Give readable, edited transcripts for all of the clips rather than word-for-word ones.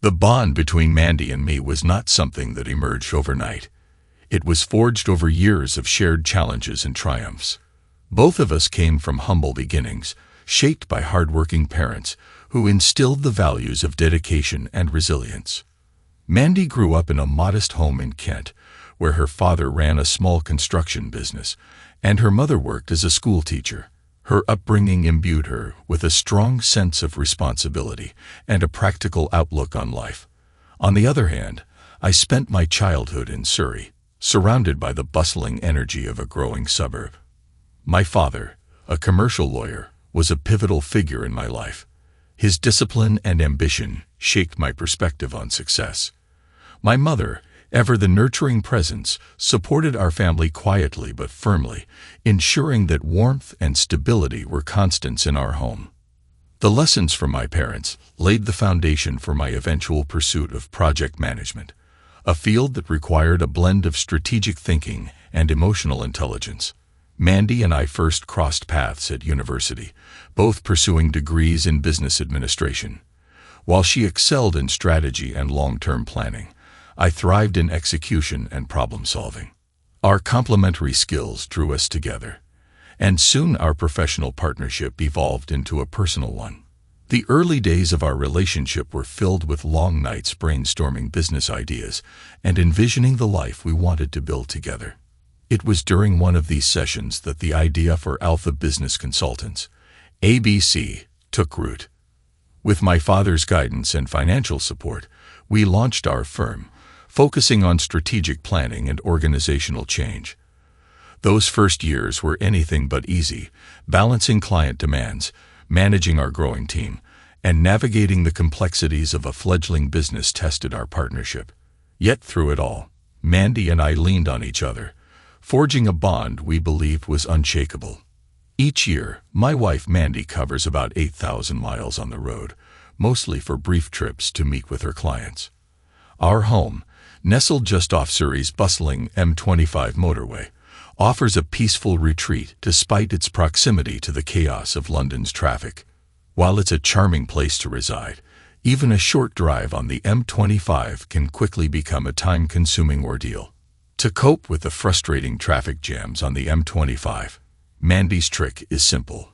The bond between Mandy and me was not something that emerged overnight. It was forged over years of shared challenges and triumphs. Both of us came from humble beginnings, shaped by hardworking parents who instilled the values of dedication and resilience. Mandy grew up in a modest home in Kent, where her father ran a small construction business, and her mother worked as a schoolteacher. Her upbringing imbued her with a strong sense of responsibility and a practical outlook on life. On the other hand, I spent my childhood in Surrey, surrounded by the bustling energy of a growing suburb. My father, a commercial lawyer, was a pivotal figure in my life. His discipline and ambition shaped my perspective on success. My mother, ever the nurturing presence, supported our family quietly but firmly, ensuring that warmth and stability were constants in our home. The lessons from my parents laid the foundation for my eventual pursuit of project management, a field that required a blend of strategic thinking and emotional intelligence. Mandy and I first crossed paths at university, both pursuing degrees in business administration. While she excelled in strategy and long-term planning, I thrived in execution and problem-solving. Our complementary skills drew us together, and soon our professional partnership evolved into a personal one. The early days of our relationship were filled with long nights brainstorming business ideas and envisioning the life we wanted to build together. It was during one of these sessions that the idea for Alpha Business Consultants, ABC, took root. With my father's guidance and financial support, we launched our firm, focusing on strategic planning and organizational change. Those first years were anything but easy, balancing client demands, managing our growing team, and navigating the complexities of a fledgling business tested our partnership. Yet through it all, Mandy and I leaned on each other, forging a bond we believed was unshakable. Each year, my wife Mandy covers about 8,000 miles on the road, mostly for brief trips to meet with her clients. Our home, nestled just off Surrey's bustling M25 motorway, offers a peaceful retreat despite its proximity to the chaos of London's traffic. While it's a charming place to reside, even a short drive on the M25 can quickly become a time-consuming ordeal. To cope with the frustrating traffic jams on the M25, Mandy's trick is simple: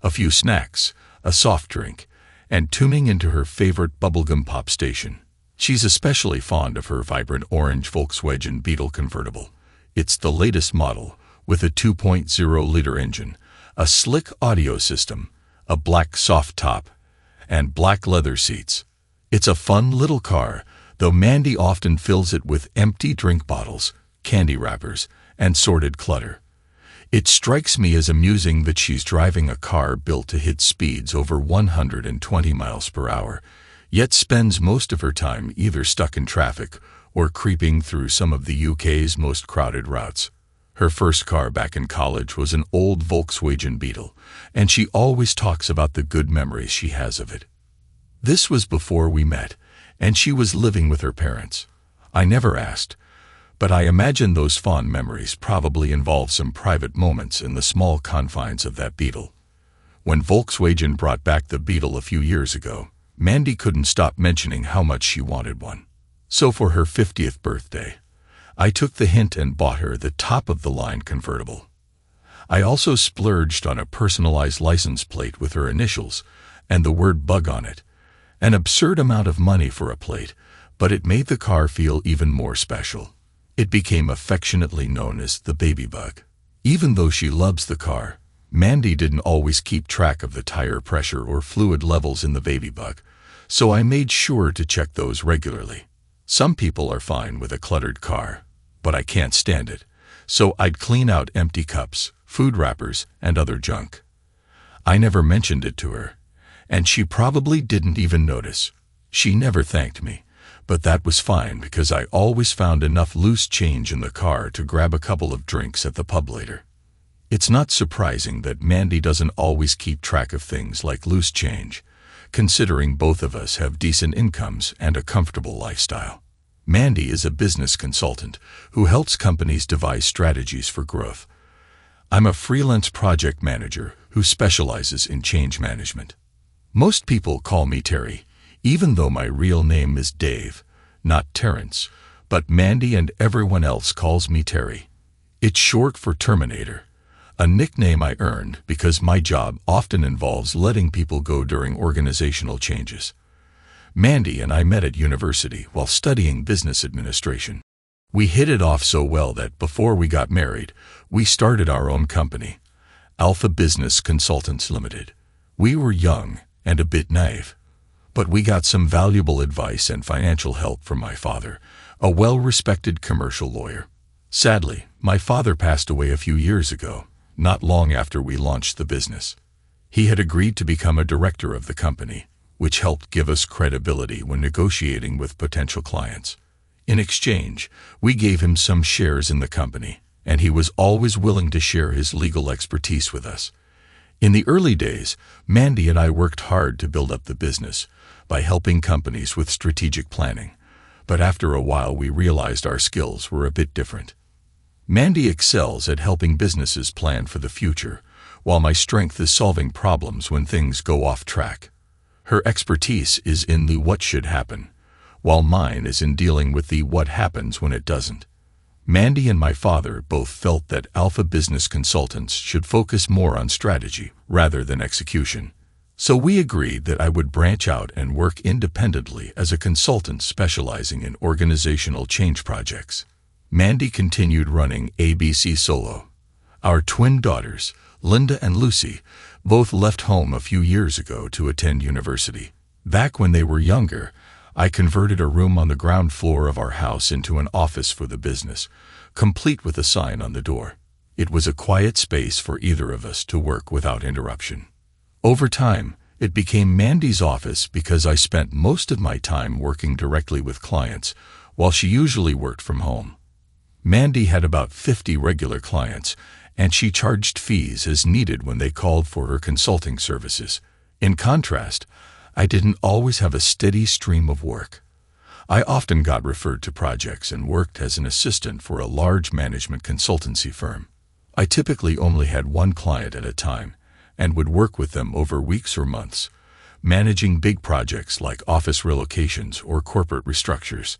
a few snacks, a soft drink, and tuning into her favorite bubblegum pop station. She's especially fond of her vibrant orange Volkswagen Beetle convertible. It's the latest model, with a 2.0-liter engine, a slick audio system, a black soft top, and black leather seats. It's a fun little car, though Mandy often fills it with empty drink bottles, candy wrappers, and sorted clutter. It strikes me as amusing that she's driving a car built to hit speeds over 120 miles per hour, yet spends most of her time either stuck in traffic or creeping through some of the UK's most crowded routes. Her first car back in college was an old Volkswagen Beetle, and she always talks about the good memories she has of it. This was before we met, and she was living with her parents. I never asked, but I imagine those fond memories probably involve some private moments in the small confines of that Beetle. When Volkswagen brought back the Beetle a few years ago, Mandy couldn't stop mentioning how much she wanted one. So for her 50th birthday, I took the hint and bought her the top-of-the-line convertible. I also splurged on a personalized license plate with her initials and the word bug on it. An absurd amount of money for a plate, but it made the car feel even more special. It became affectionately known as the baby bug. Even though she loves the car, Mandy didn't always keep track of the tire pressure or fluid levels in the baby bug, so I made sure to check those regularly. Some people are fine with a cluttered car, but I can't stand it, so I'd clean out empty cups, food wrappers, and other junk. I never mentioned it to her, and she probably didn't even notice. She never thanked me, but that was fine because I always found enough loose change in the car to grab a couple of drinks at the pub later. It's not surprising that Mandy doesn't always keep track of things like loose change, considering both of us have decent incomes and a comfortable lifestyle. Mandy is a business consultant who helps companies devise strategies for growth. I'm a freelance project manager who specializes in change management. Most people call me Terry, even though my real name is Dave, not Terrence, but Mandy and everyone else calls me Terry. It's short for Terminator, a nickname I earned because my job often involves letting people go during organizational changes. Mandy and I met at university while studying business administration. We hit it off so well that before we got married, we started our own company, Alpha Business Consultants Limited. We were young and a bit naive, but we got some valuable advice and financial help from my father, a well-respected commercial lawyer. Sadly, my father passed away a few years ago, not long after we launched the business. He had agreed to become a director of the company, which helped give us credibility when negotiating with potential clients. In exchange, we gave him some shares in the company, and he was always willing to share his legal expertise with us. In the early days, Mandy and I worked hard to build up the business by helping companies with strategic planning, but after a while we realized our skills were a bit different. Mandy excels at helping businesses plan for the future, while my strength is solving problems when things go off track. Her expertise is in the what should happen, while mine is in dealing with the what happens when it doesn't. Mandy and my father both felt that Alpha Business Consultants should focus more on strategy rather than execution. So we agreed that I would branch out and work independently as a consultant specializing in organizational change projects. Mandy continued running ABC solo. Our twin daughters, Linda and Lucy, both left home a few years ago to attend university. Back when they were younger, I converted a room on the ground floor of our house into an office for the business, complete with a sign on the door. It was a quiet space for either of us to work without interruption. Over time, it became Mandy's office because I spent most of my time working directly with clients, while she usually worked from home. Mandy had about 50 regular clients, and she charged fees as needed when they called for her consulting services. In contrast, I didn't always have a steady stream of work. I often got referred to projects and worked as an assistant for a large management consultancy firm. I typically only had one client at a time and would work with them over weeks or months, managing big projects like office relocations or corporate restructures.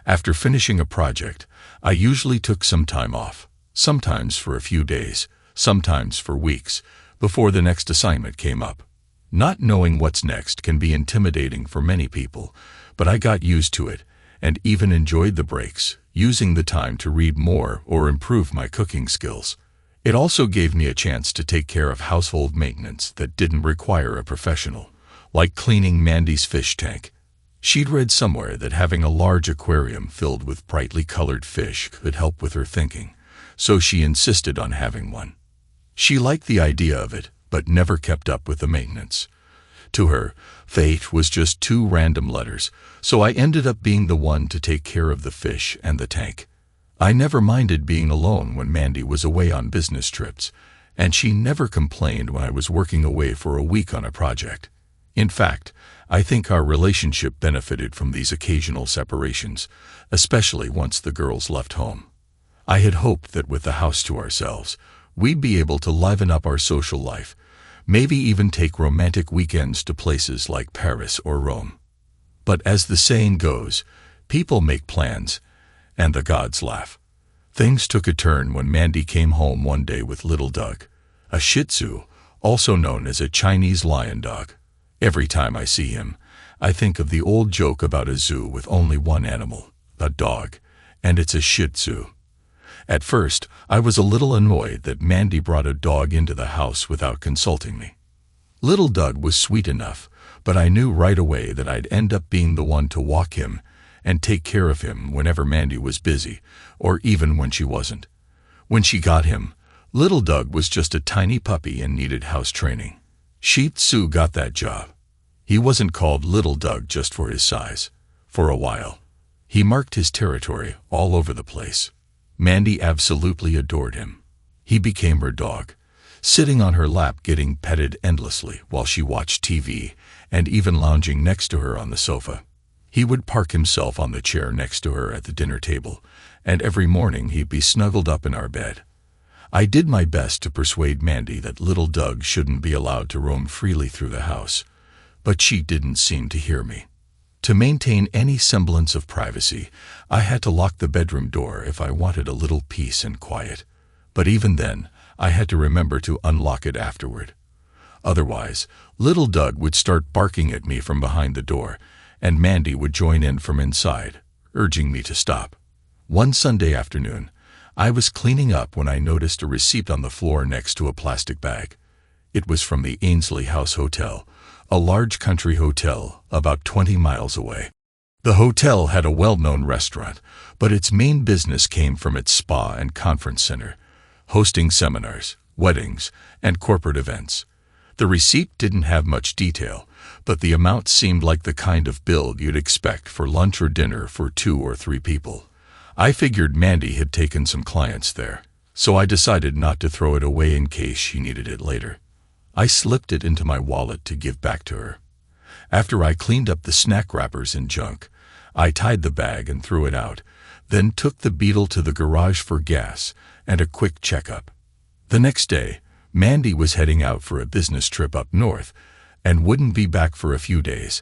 After finishing a project, I usually took some time off, sometimes for a few days, sometimes for weeks, before the next assignment came up. Not knowing what's next can be intimidating for many people, but I got used to it and even enjoyed the breaks, using the time to read more or improve my cooking skills. It also gave me a chance to take care of household maintenance that didn't require a professional, like cleaning Mandy's fish tank. She'd read somewhere that having a large aquarium filled with brightly colored fish could help with her thinking, so she insisted on having one. She liked the idea of it, but never kept up with the maintenance. To her, fate was just two random letters, so I ended up being the one to take care of the fish and the tank. I never minded being alone when Mandy was away on business trips, and she never complained when I was working away for a week on a project. In fact, I think our relationship benefited from these occasional separations, especially once the girls left home. I had hoped that with the house to ourselves, we'd be able to liven up our social life, maybe even take romantic weekends to places like Paris or Rome. But as the saying goes, people make plans, and the gods laugh. Things took a turn when Mandy came home one day with little Doug, a Shih Tzu, also known as a Chinese lion dog. Every time I see him, I think of the old joke about a zoo with only one animal, a dog, and it's a Shih Tzu. At first, I was a little annoyed that Mandy brought a dog into the house without consulting me. Little Doug was sweet enough, but I knew right away that I'd end up being the one to walk him and take care of him whenever Mandy was busy, or even when she wasn't. When she got him, little Doug was just a tiny puppy and needed house training. Shih Tzu got that job. He wasn't called Little Doug just for his size. For a while, he marked his territory all over the place. Mandy absolutely adored him. He became her dog, sitting on her lap getting petted endlessly while she watched TV and even lounging next to her on the sofa. He would park himself on the chair next to her at the dinner table, and every morning he'd be snuggled up in our bed. I did my best to persuade Mandy that little Doug shouldn't be allowed to roam freely through the house, but she didn't seem to hear me. To maintain any semblance of privacy, I had to lock the bedroom door if I wanted a little peace and quiet. But even then, I had to remember to unlock it afterward. Otherwise, little Doug would start barking at me from behind the door, and Mandy would join in from inside, urging me to stop. One Sunday afternoon, I was cleaning up when I noticed a receipt on the floor next to a plastic bag. It was from the Ainsley House Hotel, a large country hotel about 20 miles away. The hotel had a well-known restaurant, but its main business came from its spa and conference center, hosting seminars, weddings, and corporate events. The receipt didn't have much detail, but the amount seemed like the kind of bill you'd expect for lunch or dinner for 2 or 3 people. I figured Mandy had taken some clients there, so I decided not to throw it away in case she needed it later. I slipped it into my wallet to give back to her. After I cleaned up the snack wrappers and junk, I tied the bag and threw it out, then took the Beetle to the garage for gas and a quick checkup. The next day, Mandy was heading out for a business trip up north and wouldn't be back for a few days.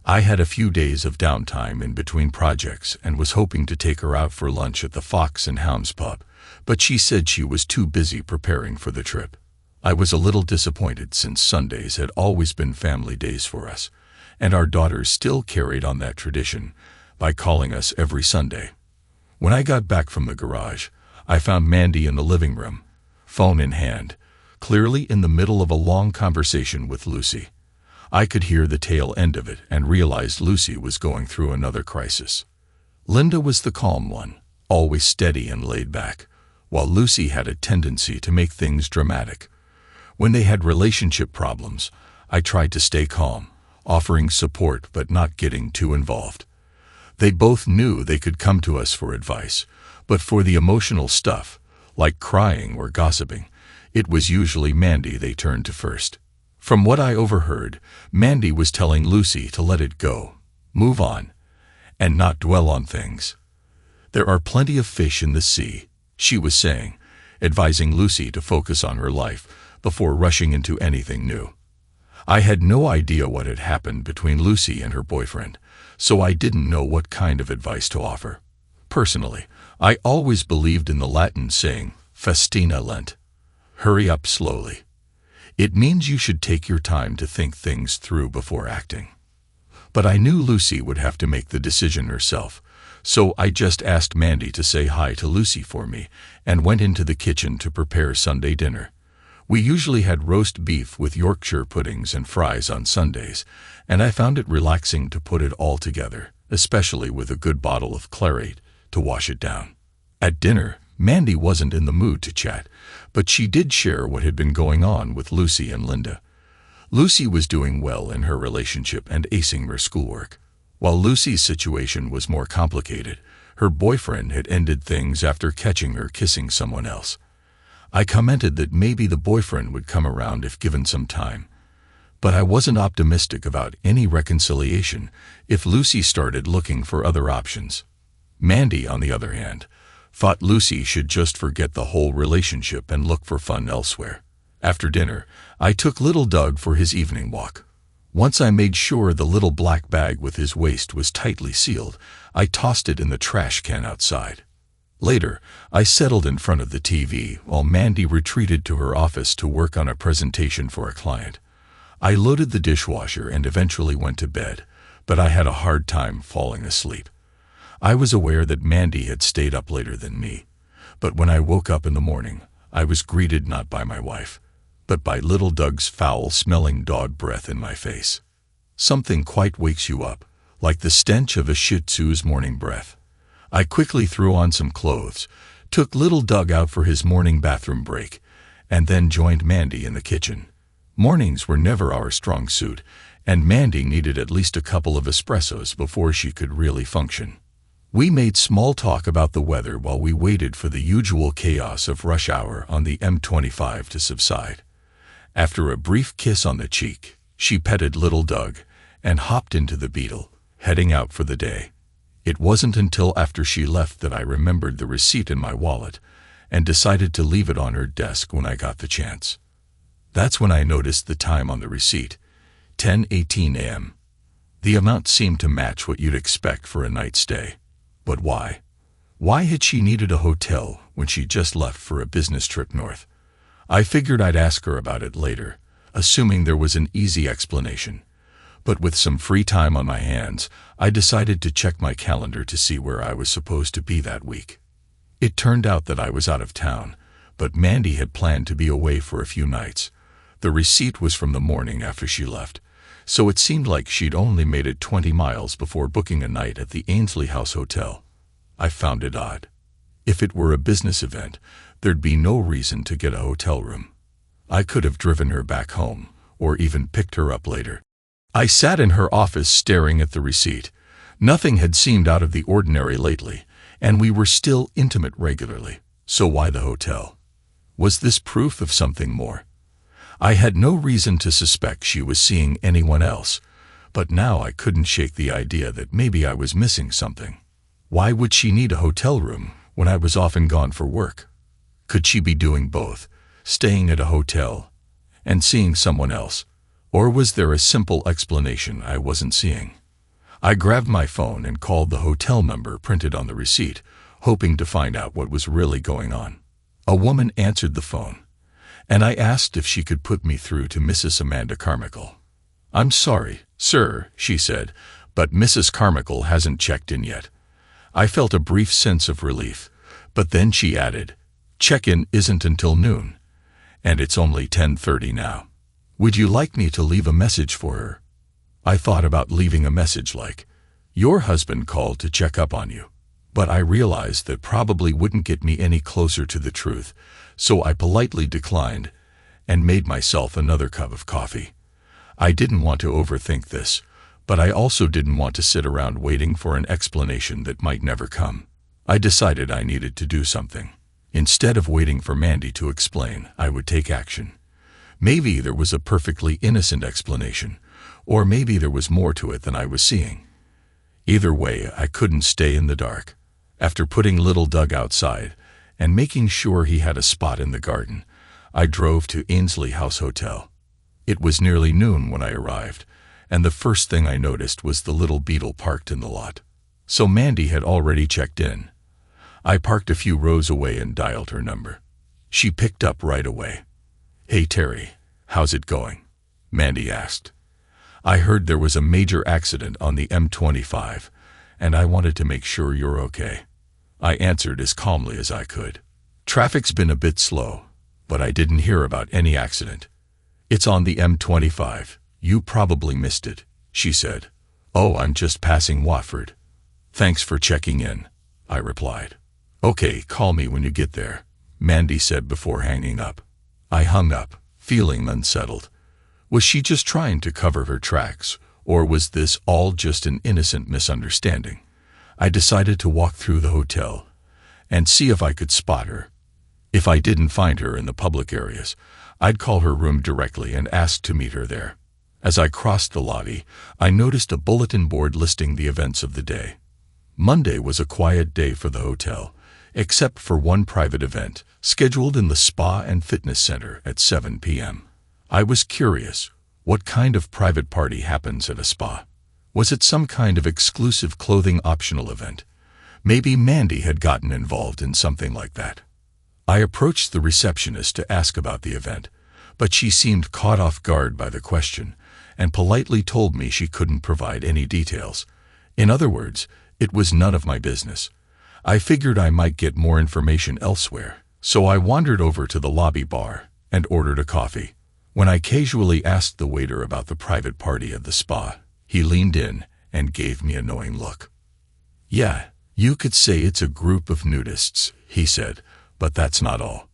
I had a few days of downtime in between projects and was hoping to take her out for lunch at the Fox and Hounds pub, but she said she was too busy preparing for the trip. I was a little disappointed since Sundays had always been family days for us, and our daughters still carried on that tradition by calling us every Sunday. When I got back from the garage, I found Mandy in the living room, phone in hand, clearly in the middle of a long conversation with Lucy. I could hear the tail end of it and realized Lucy was going through another crisis. Linda was the calm one, always steady and laid back, while Lucy had a tendency to make things dramatic. When they had relationship problems, I tried to stay calm, offering support but not getting too involved. They both knew they could come to us for advice, but for the emotional stuff, like crying or gossiping, it was usually Mandy they turned to first. From what I overheard, Mandy was telling Lucy to let it go, move on, and not dwell on things. There are plenty of fish in the sea, she was saying, advising Lucy to focus on her life before rushing into anything new. I had no idea what had happened between Lucy and her boyfriend, so I didn't know what kind of advice to offer. Personally, I always believed in the Latin saying, festina lent. Hurry up slowly. It means you should take your time to think things through before acting. But I knew Lucy would have to make the decision herself, so I just asked Mandy to say hi to Lucy for me and went into the kitchen to prepare Sunday dinner. We usually had roast beef with Yorkshire puddings and fries on Sundays, and I found it relaxing to put it all together, especially with a good bottle of claret to wash it down. At dinner, Mandy wasn't in the mood to chat, but she did share what had been going on with Lucy and Linda. Lucy was doing well in her relationship and acing her schoolwork. While Lucy's situation was more complicated, her boyfriend had ended things after catching her kissing someone else. I commented that maybe the boyfriend would come around if given some time, but I wasn't optimistic about any reconciliation if Lucy started looking for other options. Mandy, on the other hand, thought Lucy should just forget the whole relationship and look for fun elsewhere. After dinner, I took little Doug for his evening walk. Once I made sure the little black bag with his waist was tightly sealed, I tossed it in the trash can outside. Later, I settled in front of the TV while Mandy retreated to her office to work on a presentation for a client. I loaded the dishwasher and eventually went to bed, but I had a hard time falling asleep. I was aware that Mandy had stayed up later than me, but when I woke up in the morning, I was greeted not by my wife, but by little Doug's foul-smelling dog breath in my face. Something quite wakes you up, like the stench of a Shih Tzu's morning breath. I quickly threw on some clothes, took little Doug out for his morning bathroom break, and then joined Mandy in the kitchen. Mornings were never our strong suit, and Mandy needed at least a couple of espressos before she could really function. We made small talk about the weather while we waited for the usual chaos of rush hour on the M25 to subside. After a brief kiss on the cheek, she petted little Doug and hopped into the Beetle, heading out for the day. It wasn't until after she left that I remembered the receipt in my wallet and decided to leave it on her desk when I got the chance. That's when I noticed the time on the receipt, 10:18 a.m. The amount seemed to match what you'd expect for a night stay. But why? Why had she needed a hotel when she just left for a business trip north? I figured I'd ask her about it later, assuming there was an easy explanation. But with some free time on my hands, I decided to check my calendar to see where I was supposed to be that week. It turned out that I was out of town, but Mandy had planned to be away for a few nights. The receipt was from the morning after she left, so it seemed like she'd only made it 20 miles before booking a night at the Ainsley House Hotel. I found it odd. If it were a business event, there'd be no reason to get a hotel room. I could have driven her back home, or even picked her up later. I sat in her office staring at the receipt. Nothing had seemed out of the ordinary lately, and we were still intimate regularly. So why the hotel? Was this proof of something more? I had no reason to suspect she was seeing anyone else, but now I couldn't shake the idea that maybe I was missing something. Why would she need a hotel room when I was often gone for work? Could she be doing both, staying at a hotel and seeing someone else? Or was there a simple explanation I wasn't seeing? I grabbed my phone and called the hotel number printed on the receipt, hoping to find out what was really going on. A woman answered the phone, and I asked if she could put me through to Mrs. Amanda Carmichael. "I'm sorry, sir," she said, "but Mrs. Carmichael hasn't checked in yet." I felt a brief sense of relief, but then she added, "Check-in isn't until noon, and it's only 10:30 now. Would you like me to leave a message for her?" I thought about leaving a message like, "Your husband called to check up on you," but I realized that probably wouldn't get me any closer to the truth, so I politely declined and made myself another cup of coffee. I didn't want to overthink this, but I also didn't want to sit around waiting for an explanation that might never come. I decided I needed to do something. Instead of waiting for Mandy to explain, I would take action. Maybe there was a perfectly innocent explanation, or maybe there was more to it than I was seeing. Either way, I couldn't stay in the dark. After putting little Doug outside and making sure he had a spot in the garden, I drove to Ainsley House Hotel. It was nearly noon when I arrived, and the first thing I noticed was the little Beetle parked in the lot. So Mandy had already checked in. I parked a few rows away and dialed her number. She picked up right away. "Hey Terry, how's it going?" Mandy asked. "I heard there was a major accident on the M25, and I wanted to make sure you're okay." I answered as calmly as I could. "Traffic's been a bit slow, but I didn't hear about any accident." "It's on the M25. You probably missed it," she said. "Oh, I'm just passing Watford." "Thanks for checking in," I replied. "Okay, call me when you get there," Mandy said before hanging up. I hung up, feeling unsettled. Was she just trying to cover her tracks, or was this all just an innocent misunderstanding? I decided to walk through the hotel and see if I could spot her. If I didn't find her in the public areas, I'd call her room directly and ask to meet her there. As I crossed the lobby, I noticed a bulletin board listing the events of the day. Monday was a quiet day for the hotel, except for one private event, scheduled in the Spa and Fitness Center at 7 p.m. I was curious, what kind of private party happens at a spa? Was it some kind of exclusive clothing optional event? Maybe Mandy had gotten involved in something like that. I approached the receptionist to ask about the event, but she seemed caught off guard by the question and politely told me she couldn't provide any details. In other words, it was none of my business. I figured I might get more information elsewhere, so I wandered over to the lobby bar and ordered a coffee. When I casually asked the waiter about the private party at the spa, he leaned in and gave me a knowing look. "Yeah, you could say it's a group of nudists," he said, "but that's not all.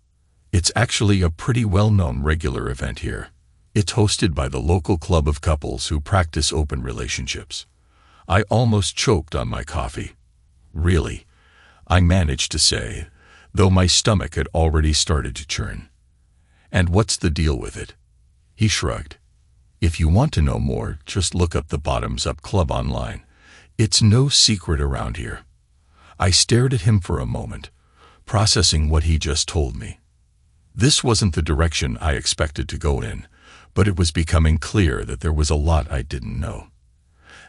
It's actually a pretty well-known regular event here. It's hosted by the local club of couples who practice open relationships." I almost choked on my coffee. "Really?" I managed to say, though my stomach had already started to churn. "And what's the deal with it?" He shrugged. "If you want to know more, just look up the Bottoms Up Club online. It's no secret around here." I stared at him for a moment, processing what he just told me. This wasn't the direction I expected to go in, but it was becoming clear that there was a lot I didn't know.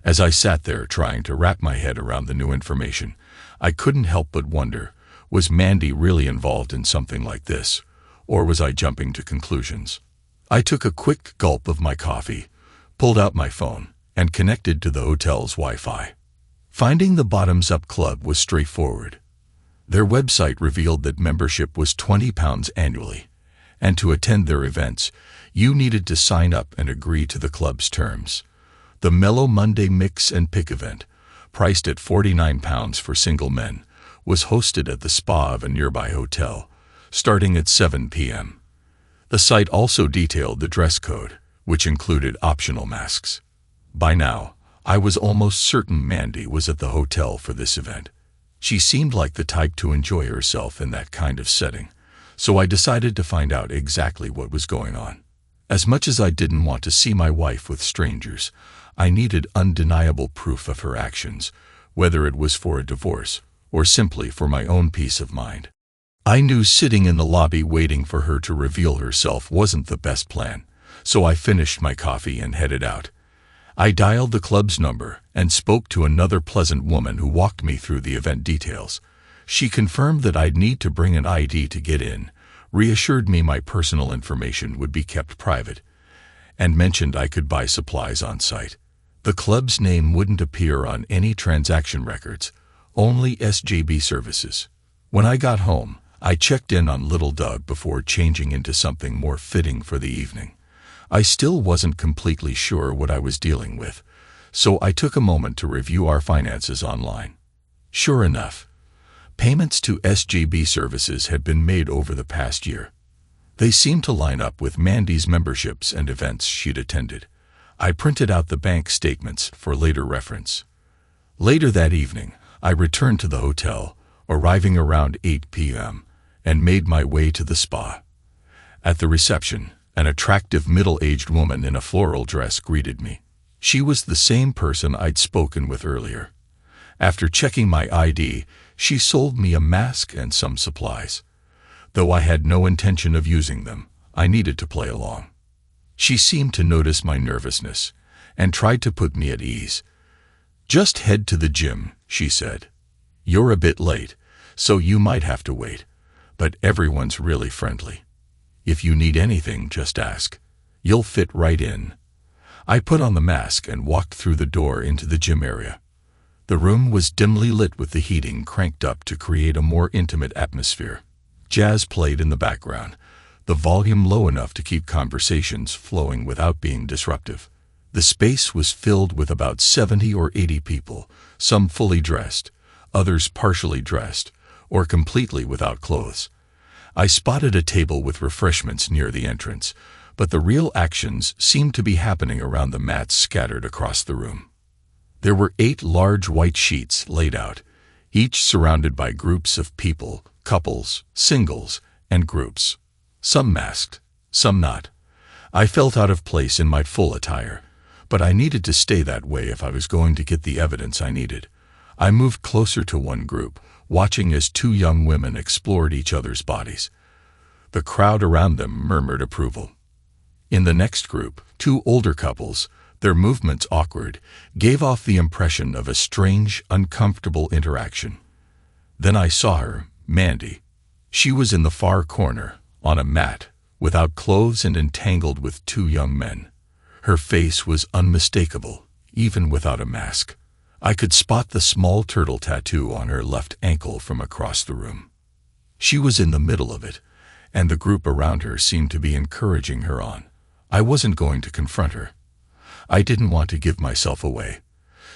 As I sat there trying to wrap my head around the new information, I couldn't help but wonder, was Mandy really involved in something like this, or was I jumping to conclusions? I took a quick gulp of my coffee, pulled out my phone, and connected to the hotel's Wi-Fi. Finding the Bottoms Up Club was straightforward. Their website revealed that membership was £20 annually, and to attend their events, you needed to sign up and agree to the club's terms. The Mellow Monday Mix and Pick event, priced at £49 for single men, was hosted at the spa of a nearby hotel, starting at 7 p.m. The site also detailed the dress code, which included optional masks. By now, I was almost certain Mandy was at the hotel for this event. She seemed like the type to enjoy herself in that kind of setting, so I decided to find out exactly what was going on. As much as I didn't want to see my wife with strangers, I needed undeniable proof of her actions, whether it was for a divorce or simply for my own peace of mind. I knew sitting in the lobby waiting for her to reveal herself wasn't the best plan, so I finished my coffee and headed out. I dialed the club's number and spoke to another pleasant woman who walked me through the event details. She confirmed that I'd need to bring an ID to get in, reassured me my personal information would be kept private, and mentioned I could buy supplies on site. The club's name wouldn't appear on any transaction records, only SJB services. When I got home, I checked in on little Doug before changing into something more fitting for the evening. I still wasn't completely sure what I was dealing with, so I took a moment to review our finances online. Sure enough, payments to SJB services had been made over the past year. They seemed to line up with Mandy's memberships and events she'd attended. I printed out the bank statements for later reference. Later that evening, I returned to the hotel, arriving around 8 p.m., and made my way to the spa. At the reception, an attractive middle-aged woman in a floral dress greeted me. She was the same person I'd spoken with earlier. After checking my ID, she sold me a mask and some supplies. Though I had no intention of using them, I needed to play along. She seemed to notice my nervousness and tried to put me at ease. "Just head to the gym," she said. "You're a bit late, so you might have to wait, but everyone's really friendly. If you need anything, just ask. You'll fit right in." I put on the mask and walked through the door into the gym area. The room was dimly lit with the heating cranked up to create a more intimate atmosphere. Jazz played in the background, the volume low enough to keep conversations flowing without being disruptive. The space was filled with about 70 or 80 people, some fully dressed, others partially dressed, or completely without clothes. I spotted a table with refreshments near the entrance, but the real actions seemed to be happening around the mats scattered across the room. There were 8 large white sheets laid out, each surrounded by groups of people, couples, singles, and groups. Some masked, some not. I felt out of place in my full attire, but I needed to stay that way if I was going to get the evidence I needed. I moved closer to one group, watching as 2 young women explored each other's bodies. The crowd around them murmured approval. In the next group, 2 older couples, their movements awkward, gave off the impression of a strange, uncomfortable interaction. Then I saw her, Mandy. She was in the far corner, on a mat, without clothes and entangled with 2 young men. Her face was unmistakable, even without a mask. I could spot the small turtle tattoo on her left ankle from across the room. She was in the middle of it, and the group around her seemed to be encouraging her on. I wasn't going to confront her. I didn't want to give myself away,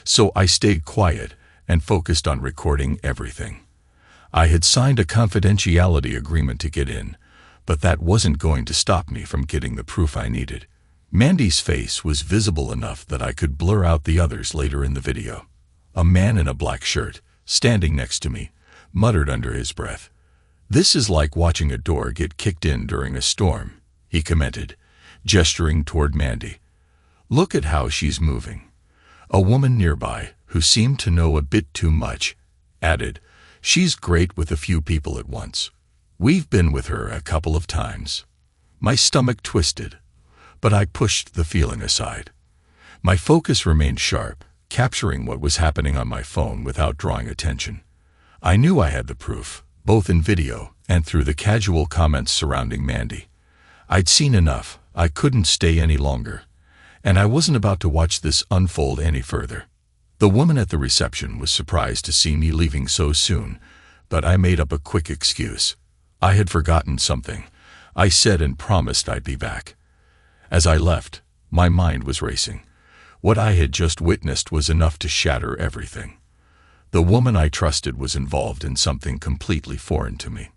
so I stayed quiet and focused on recording everything. I had signed a confidentiality agreement to get in, but that wasn't going to stop me from getting the proof I needed. Mandy's face was visible enough that I could blur out the others later in the video. A man in a black shirt, standing next to me, muttered under his breath. "This is like watching a door get kicked in during a storm," he commented, gesturing toward Mandy. "Look at how she's moving." A woman nearby, who seemed to know a bit too much, added, "She's great with a few people at once. We've been with her a couple of times." My stomach twisted, but I pushed the feeling aside. My focus remained sharp, capturing what was happening on my phone without drawing attention. I knew I had the proof, both in video and through the casual comments surrounding Mandy. I'd seen enough. I couldn't stay any longer, and I wasn't about to watch this unfold any further. The woman at the reception was surprised to see me leaving so soon, but I made up a quick excuse. I had forgotten something, I said, and promised I'd be back. As I left, my mind was racing. What I had just witnessed was enough to shatter everything. The woman I trusted was involved in something completely foreign to me.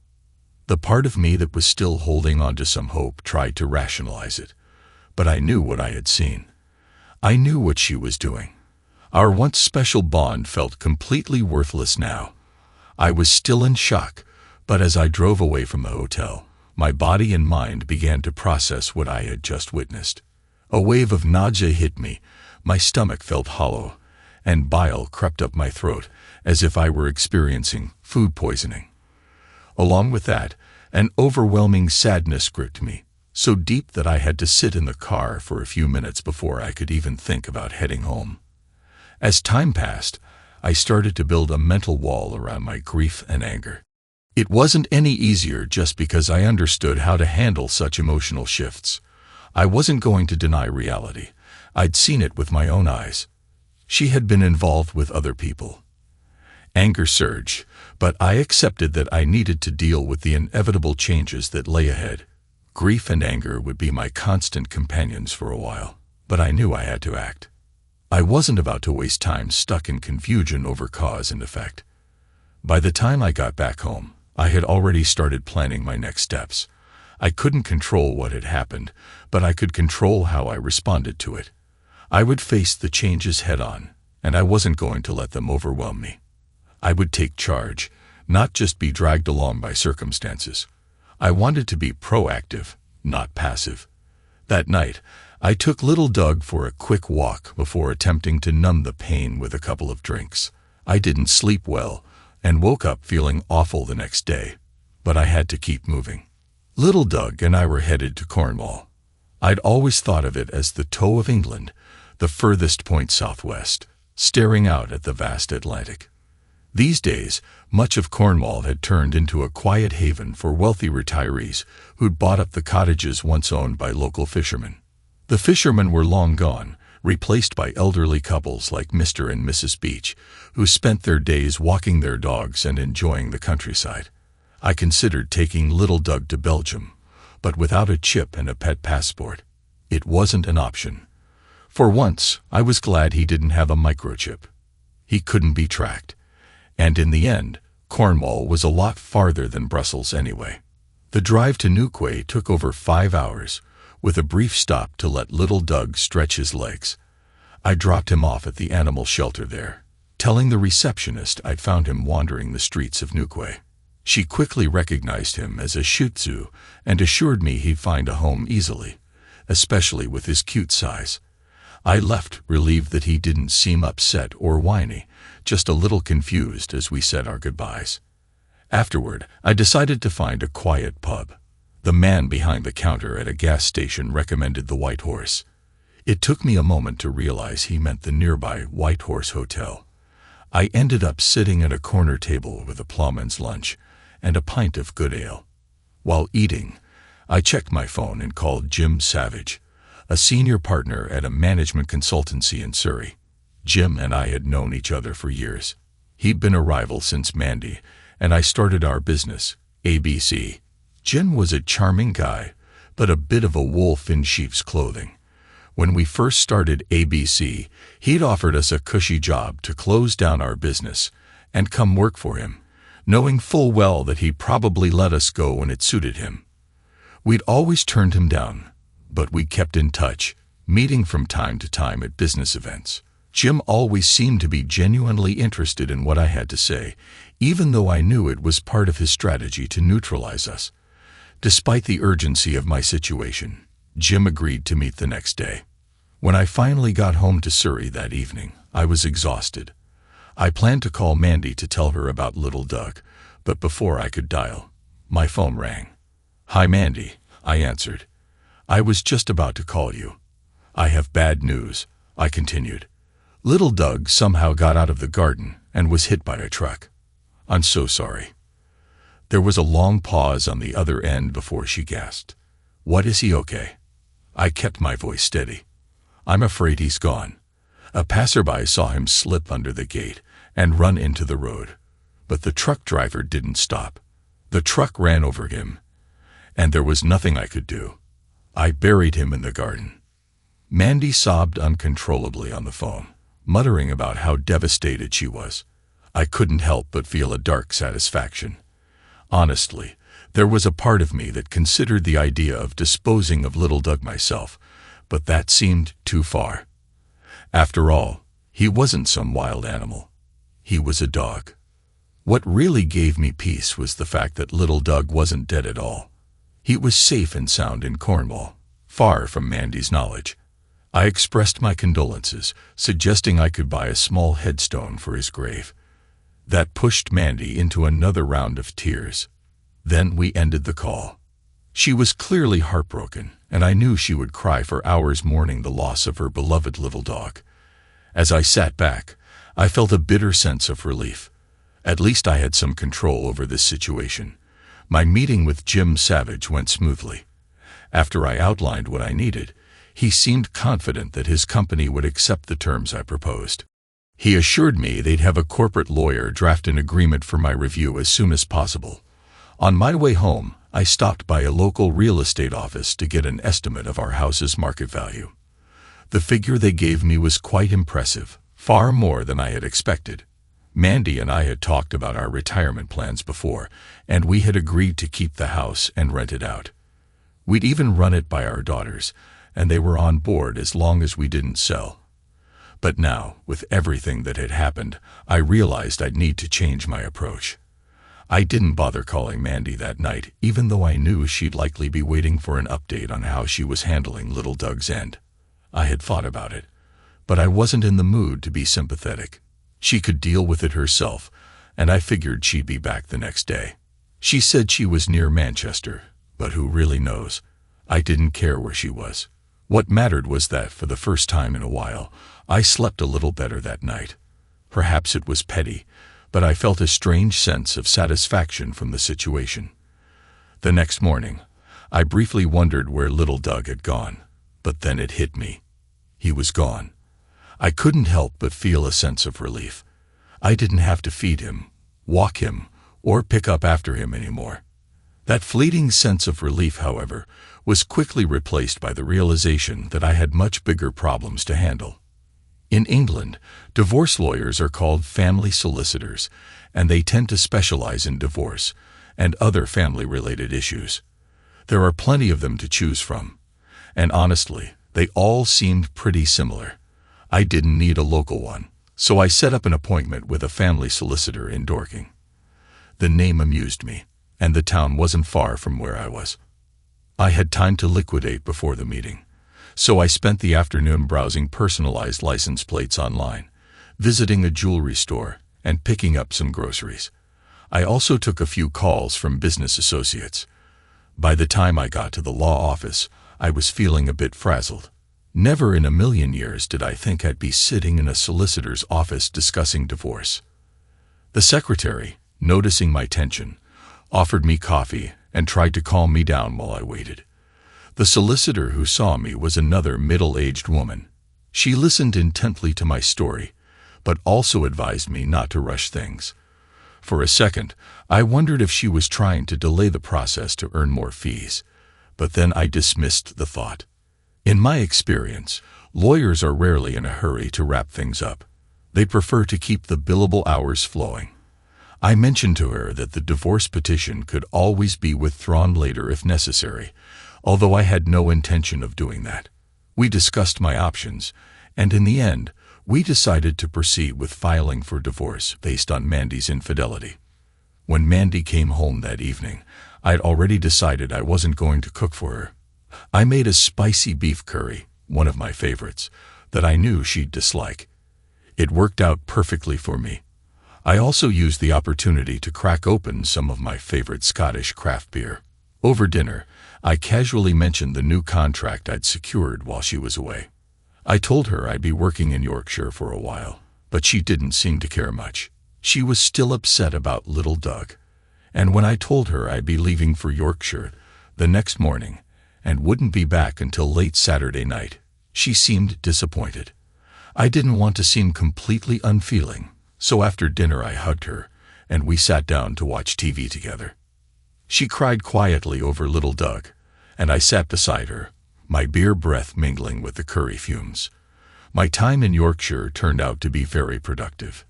The part of me that was still holding on to some hope tried to rationalize it, but I knew what I had seen. I knew what she was doing. Our once special bond felt completely worthless now. I was still in shock, but as I drove away from the hotel, my body and mind began to process what I had just witnessed. A wave of nausea hit me, my stomach felt hollow, and bile crept up my throat as if I were experiencing food poisoning. Along with that, an overwhelming sadness gripped me, so deep that I had to sit in the car for a few minutes before I could even think about heading home. As time passed, I started to build a mental wall around my grief and anger. It wasn't any easier just because I understood how to handle such emotional shifts. I wasn't going to deny reality. I'd seen it with my own eyes. She had been involved with other people. Anger surged, but I accepted that I needed to deal with the inevitable changes that lay ahead. Grief and anger would be my constant companions for a while, but I knew I had to act. I wasn't about to waste time stuck in confusion over cause and effect. By the time I got back home, I had already started planning my next steps. I couldn't control what had happened, but I could control how I responded to it. I would face the changes head-on, and I wasn't going to let them overwhelm me. I would take charge, not just be dragged along by circumstances. I wanted to be proactive, not passive. That night, I took little Doug for a quick walk before attempting to numb the pain with a couple of drinks. I didn't sleep well and woke up feeling awful the next day, but I had to keep moving. Little Doug and I were headed to Cornwall. I'd always thought of it as the toe of England, the furthest point southwest, staring out at the vast Atlantic. These days, much of Cornwall had turned into a quiet haven for wealthy retirees who'd bought up the cottages once owned by local fishermen. The fishermen were long gone, replaced by elderly couples like Mr. and Mrs. Beach, who spent their days walking their dogs and enjoying the countryside. I considered taking little Doug to Belgium, but without a chip and a pet passport, it wasn't an option. For once, I was glad he didn't have a microchip. He couldn't be tracked. And in the end, Cornwall was a lot farther than Brussels anyway. The drive to Newquay took over 5 hours, with a brief stop to let little Doug stretch his legs. I dropped him off at the animal shelter there, telling the receptionist I'd found him wandering the streets of Newquay. She quickly recognized him as a Shih Tzu and assured me he'd find a home easily, especially with his cute size. I left relieved that he didn't seem upset or whiny, just a little confused as we said our goodbyes. Afterward, I decided to find a quiet pub. The man behind the counter at a gas station recommended the White Horse. It took me a moment to realize he meant the nearby White Horse Hotel. I ended up sitting at a corner table with a ploughman's lunch and a pint of good ale. While eating, I checked my phone and called Jim Savage, a senior partner at a management consultancy in Surrey. Jim and I had known each other for years. He'd been a rival since Mandy, and I started our business, ABC. Jim was a charming guy, but a bit of a wolf in sheep's clothing. When we first started ABC, he'd offered us a cushy job to close down our business and come work for him, knowing full well that he'd probably let us go when it suited him. We'd always turned him down, but we kept in touch, meeting from time to time at business events. Jim always seemed to be genuinely interested in what I had to say, even though I knew it was part of his strategy to neutralize us. Despite the urgency of my situation, Jim agreed to meet the next day. When I finally got home to Surrey that evening, I was exhausted. I planned to call Mandy to tell her about little Doug, but before I could dial, my phone rang. "Hi, Mandy," I answered. I was just about to call you. I have bad news, I continued. Little Doug somehow got out of the garden and was hit by a truck. I'm so sorry. There was a long pause on the other end before she gasped. What, is he okay? I kept my voice steady. I'm afraid he's gone. A passerby saw him slip under the gate and run into the road. But the truck driver didn't stop. The truck ran over him, and there was nothing I could do. I buried him in the garden. Mandy sobbed uncontrollably on the phone, muttering about how devastated she was. I couldn't help but feel a dark satisfaction. Honestly, there was a part of me that considered the idea of disposing of little Doug myself, but that seemed too far. After all, he wasn't some wild animal. He was a dog. What really gave me peace was the fact that little Doug wasn't dead at all. He was safe and sound in Cornwall, far from Mandy's knowledge. I expressed my condolences, suggesting I could buy a small headstone for his grave. That pushed Mandy into another round of tears. Then we ended the call. She was clearly heartbroken, and I knew she would cry for hours mourning the loss of her beloved little dog. As I sat back, I felt a bitter sense of relief. At least I had some control over this situation. My meeting with Jim Savage went smoothly. After I outlined what I needed, he seemed confident that his company would accept the terms I proposed. He assured me they'd have a corporate lawyer draft an agreement for my review as soon as possible. On my way home, I stopped by a local real estate office to get an estimate of our house's market value. The figure they gave me was quite impressive, far more than I had expected. Mandy and I had talked about our retirement plans before, and we had agreed to keep the house and rent it out. We'd even run it by our daughters, and they were on board as long as we didn't sell. But now, with everything that had happened, I realized I'd need to change my approach. I didn't bother calling Mandy that night, even though I knew she'd likely be waiting for an update on how she was handling little Doug's end. I had thought about it, but I wasn't in the mood to be sympathetic. She could deal with it herself, and I figured she'd be back the next day. She said she was near Manchester, but who really knows? I didn't care where she was. What mattered was that, for the first time in a while, I slept a little better that night. Perhaps it was petty, but I felt a strange sense of satisfaction from the situation. The next morning, I briefly wondered where little Doug had gone, but then it hit me. He was gone. I couldn't help but feel a sense of relief. I didn't have to feed him, walk him, or pick up after him anymore. That fleeting sense of relief, however, was quickly replaced by the realization that I had much bigger problems to handle. In England, divorce lawyers are called family solicitors, and they tend to specialize in divorce and other family-related issues. There are plenty of them to choose from, and honestly, they all seemed pretty similar. I didn't need a local one, so I set up an appointment with a family solicitor in Dorking. The name amused me, and the town wasn't far from where I was. I had time to liquidate before the meeting, so I spent the afternoon browsing personalized license plates online, visiting a jewelry store, and picking up some groceries. I also took a few calls from business associates. By the time I got to the law office, I was feeling a bit frazzled. Never in a million years did I think I'd be sitting in a solicitor's office discussing divorce. The secretary, noticing my tension, offered me coffee and tried to calm me down while I waited. The solicitor who saw me was another middle-aged woman. She listened intently to my story, but also advised me not to rush things. For a second, I wondered if she was trying to delay the process to earn more fees, but then I dismissed the thought. In my experience, lawyers are rarely in a hurry to wrap things up. They prefer to keep the billable hours flowing. I mentioned to her that the divorce petition could always be withdrawn later if necessary, although I had no intention of doing that. We discussed my options, and in the end, we decided to proceed with filing for divorce based on Mandy's infidelity. When Mandy came home that evening, I'd already decided I wasn't going to cook for her. I made a spicy beef curry, one of my favorites, that I knew she'd dislike. It worked out perfectly for me. I also used the opportunity to crack open some of my favorite Scottish craft beer. Over dinner, I casually mentioned the new contract I'd secured while she was away. I told her I'd be working in Yorkshire for a while, but she didn't seem to care much. She was still upset about little Doug. And when I told her I'd be leaving for Yorkshire the next morning and wouldn't be back until late Saturday night, she seemed disappointed. I didn't want to seem completely unfeeling, so after dinner I hugged her, and we sat down to watch TV together. She cried quietly over little Doug, and I sat beside her, my beer breath mingling with the curry fumes. My time in Yorkshire turned out to be very productive.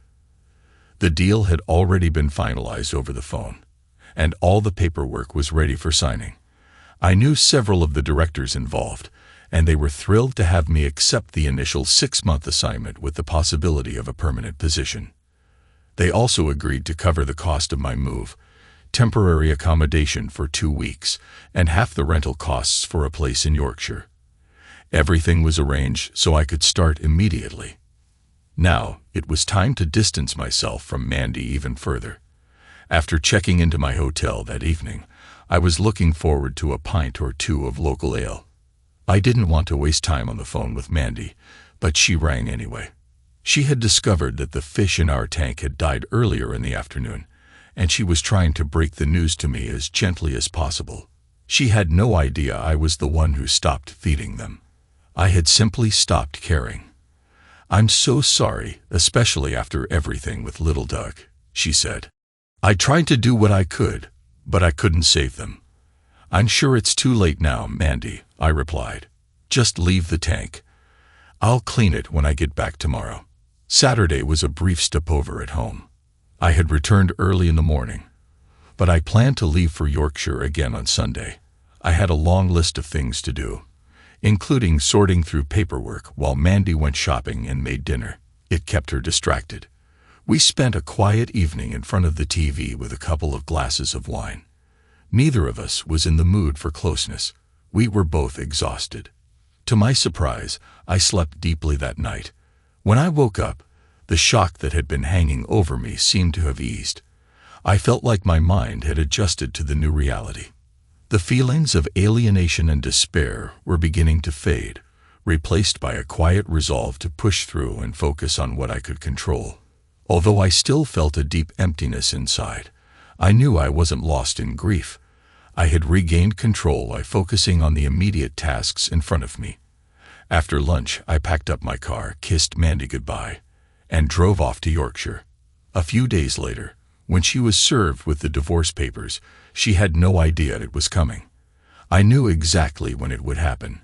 The deal had already been finalized over the phone, and all the paperwork was ready for signing. I knew several of the directors involved, and they were thrilled to have me accept the initial 6-month assignment with the possibility of a permanent position. They also agreed to cover the cost of my move, temporary accommodation for 2 weeks, and half the rental costs for a place in Yorkshire. Everything was arranged so I could start immediately. Now, it was time to distance myself from Mandy even further. After checking into my hotel that evening, I was looking forward to a pint or two of local ale. I didn't want to waste time on the phone with Mandy, but she rang anyway. She had discovered that the fish in our tank had died earlier in the afternoon, and she was trying to break the news to me as gently as possible. She had no idea I was the one who stopped feeding them. I had simply stopped caring. "I'm so sorry, especially after everything with little Doug," she said. "I tried to do what I could, but I couldn't save them." "I'm sure it's too late now, Mandy," I replied. "Just leave the tank. I'll clean it when I get back tomorrow." Saturday was a brief stopover at home. I had returned early in the morning, but I planned to leave for Yorkshire again on Sunday. I had a long list of things to do, including sorting through paperwork while Mandy went shopping and made dinner. It kept her distracted. We spent a quiet evening in front of the TV with a couple of glasses of wine. Neither of us was in the mood for closeness. We were both exhausted. To my surprise, I slept deeply that night. When I woke up, the shock that had been hanging over me seemed to have eased. I felt like my mind had adjusted to the new reality. The feelings of alienation and despair were beginning to fade, replaced by a quiet resolve to push through and focus on what I could control. Although I still felt a deep emptiness inside, I knew I wasn't lost in grief. I had regained control by focusing on the immediate tasks in front of me. After lunch, I packed up my car, kissed Mandy goodbye, and drove off to Yorkshire. A few days later, when she was served with the divorce papers, she had no idea it was coming. I knew exactly when it would happen,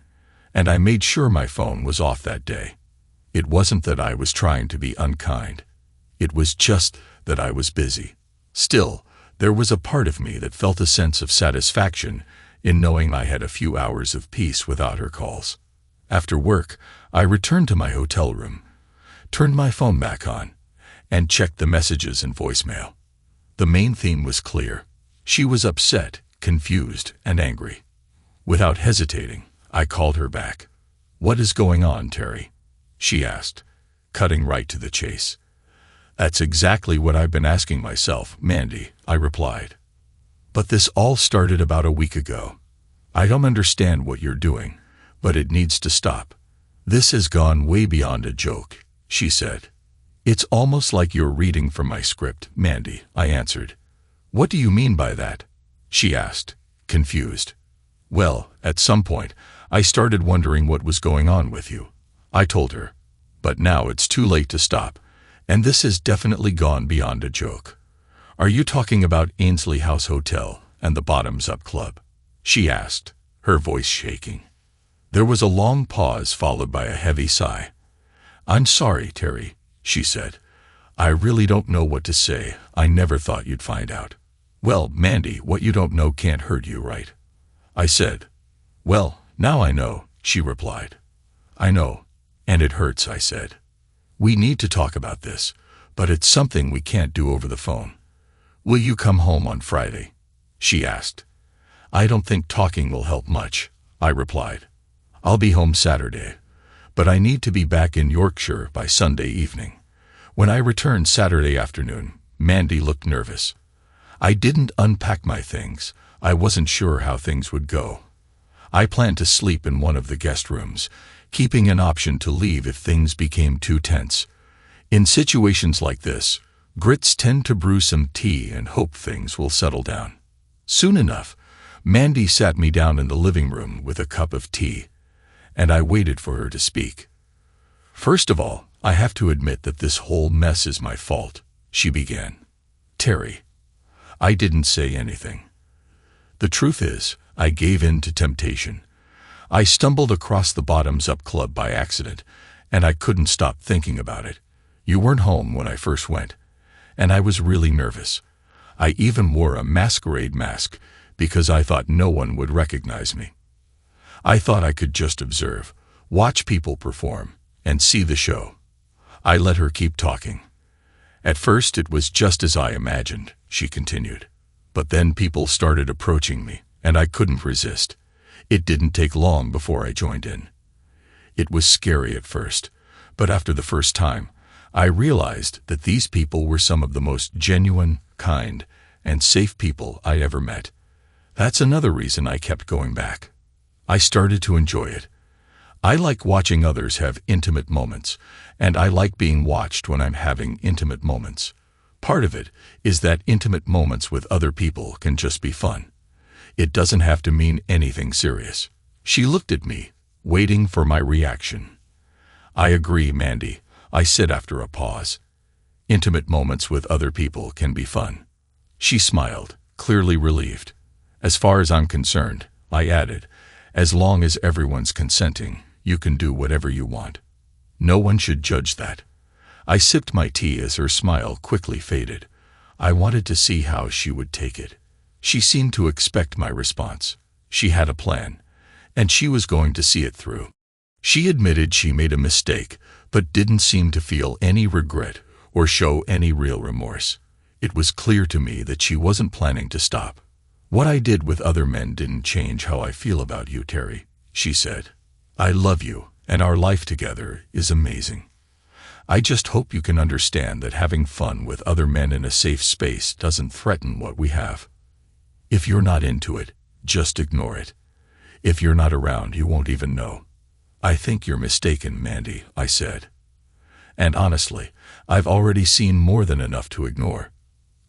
and I made sure my phone was off that day. It wasn't that I was trying to be unkind. It was just that I was busy. Still, there was a part of me that felt a sense of satisfaction in knowing I had a few hours of peace without her calls. After work, I returned to my hotel room, turned my phone back on, and checked the messages and voicemail. The main theme was clear. She was upset, confused, and angry. Without hesitating, I called her back. "What is going on, Terry?" she asked, cutting right to the chase. "That's exactly what I've been asking myself, Mandy," I replied. "But this all started about a week ago. I don't understand what you're doing, but it needs to stop. This has gone way beyond a joke," she said. "It's almost like you're reading from my script, Mandy," I answered. "What do you mean by that?" she asked, confused. "Well, at some point, I started wondering what was going on with you," I told her. "But now it's too late to stop, and this has definitely gone beyond a joke." "Are you talking about Ainsley House Hotel and the Bottoms Up Club?" she asked, her voice shaking. There was a long pause followed by a heavy sigh. "I'm sorry, Terry," she said. "I really don't know what to say. I never thought you'd find out." "Well, Mandy, what you don't know can't hurt you, right?" I said. "Well, now I know," she replied. "I know, and it hurts," I said. "We need to talk about this, but it's something we can't do over the phone. Will you come home on Friday?" she asked. "I don't think talking will help much," I replied. "I'll be home Saturday, but I need to be back in Yorkshire by Sunday evening." When I returned Saturday afternoon, Mandy looked nervous. I didn't unpack my things. I wasn't sure how things would go. I planned to sleep in one of the guest rooms, keeping an option to leave if things became too tense. In situations like this, grits tend to brew some tea and hope things will settle down. Soon enough, Mandy sat me down in the living room with a cup of tea, and I waited for her to speak. "First of all, I have to admit that this whole mess is my fault," she began. "Terry, I didn't say anything. The truth is, I gave in to temptation. I stumbled across the Bottoms Up Club by accident, and I couldn't stop thinking about it. You weren't home when I first went, and I was really nervous. I even wore a masquerade mask because I thought no one would recognize me. I thought I could just observe, watch people perform, and see the show." I let her keep talking. "At first it was just as I imagined," she continued. "But then people started approaching me, and I couldn't resist. It didn't take long before I joined in. It was scary at first, but after the first time, I realized that these people were some of the most genuine, kind, and safe people I ever met. That's another reason I kept going back. I started to enjoy it. I like watching others have intimate moments, and I like being watched when I'm having intimate moments. Part of it is that intimate moments with other people can just be fun. It doesn't have to mean anything serious." She looked at me, waiting for my reaction. "I agree, Mandy," I said after a pause. "Intimate moments with other people can be fun." She smiled, clearly relieved. "As far as I'm concerned," I added, "as long as everyone's consenting, you can do whatever you want. No one should judge that." I sipped my tea as her smile quickly faded. I wanted to see how she would take it. She seemed to expect my response. She had a plan, and she was going to see it through. She admitted she made a mistake, but didn't seem to feel any regret or show any real remorse. It was clear to me that she wasn't planning to stop. "What I did with other men didn't change how I feel about you, Terry," she said. "I love you, and our life together is amazing. I just hope you can understand that having fun with other men in a safe space doesn't threaten what we have. If you're not into it, just ignore it. If you're not around, you won't even know." "I think you're mistaken, Mandy," I said. "And honestly, I've already seen more than enough to ignore."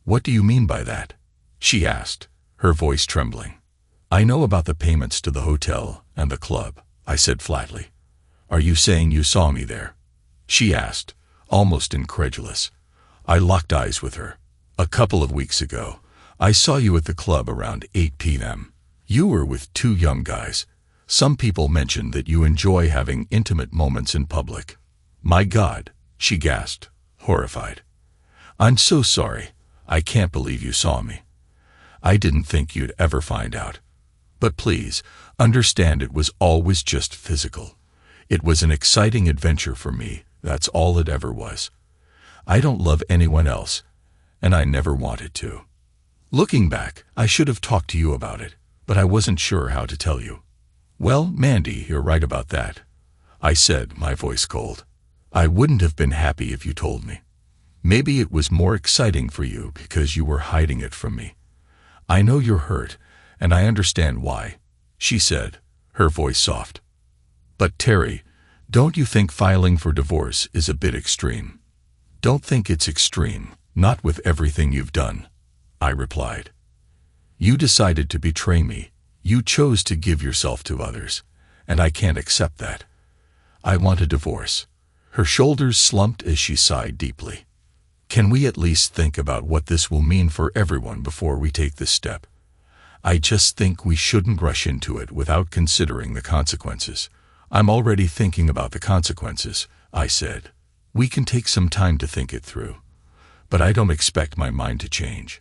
"What do you mean by that?" she asked, her voice trembling. "I know about the payments to the hotel and the club," I said flatly. "Are you saying you saw me there?" she asked, almost incredulous. I locked eyes with her. "A couple of weeks ago, I saw you at the club around 8 p.m. You were with two young guys. Some people mentioned that you enjoy having intimate moments in public." "My God," she gasped, horrified. "I'm so sorry. I can't believe you saw me. I didn't think you'd ever find out. But please, understand it was always just physical. It was an exciting adventure for me, that's all it ever was. I don't love anyone else, and I never wanted to. Looking back, I should have talked to you about it, but I wasn't sure how to tell you." "Well, Mandy, you're right about that," I said, my voice cold. "I wouldn't have been happy if you told me. Maybe it was more exciting for you because you were hiding it from me. I know you're hurt, and I understand why," she said, her voice soft. "But Terry, don't you think filing for divorce is a bit extreme?" "Don't think it's extreme, not with everything you've done," I replied. "You decided to betray me. You chose to give yourself to others, and I can't accept that. I want a divorce." Her shoulders slumped as she sighed deeply. "Can we at least think about what this will mean for everyone before we take this step? I just think we shouldn't rush into it without considering the consequences." "I'm already thinking about the consequences," I said. "We can take some time to think it through, but I don't expect my mind to change."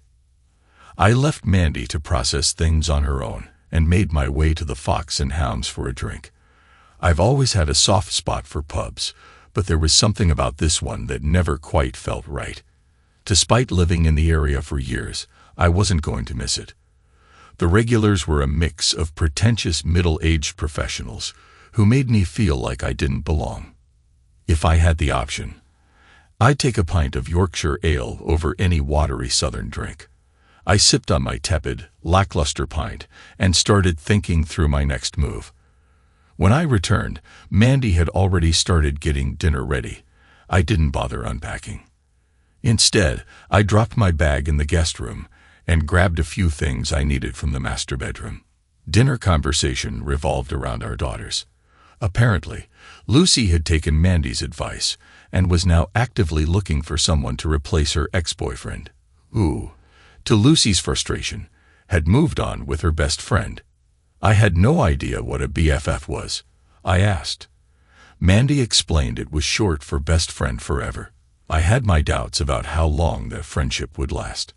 I left Mandy to process things on her own and made my way to the Fox and Hounds for a drink. I've always had a soft spot for pubs, but there was something about this one that never quite felt right. Despite living in the area for years, I wasn't going to miss it. The regulars were a mix of pretentious middle-aged professionals who made me feel like I didn't belong. If I had the option, I'd take a pint of Yorkshire ale over any watery southern drink. I sipped on my tepid, lackluster pint and started thinking through my next move. When I returned, Mandy had already started getting dinner ready. I didn't bother unpacking. Instead, I dropped my bag in the guest room and grabbed a few things I needed from the master bedroom. Dinner conversation revolved around our daughters. Apparently, Lucy had taken Mandy's advice and was now actively looking for someone to replace her ex-boyfriend, who, to Lucy's frustration, had moved on with her best friend. I had no idea what a BFF was. I asked. Mandy explained it was short for best friend forever. I had my doubts about how long that friendship would last.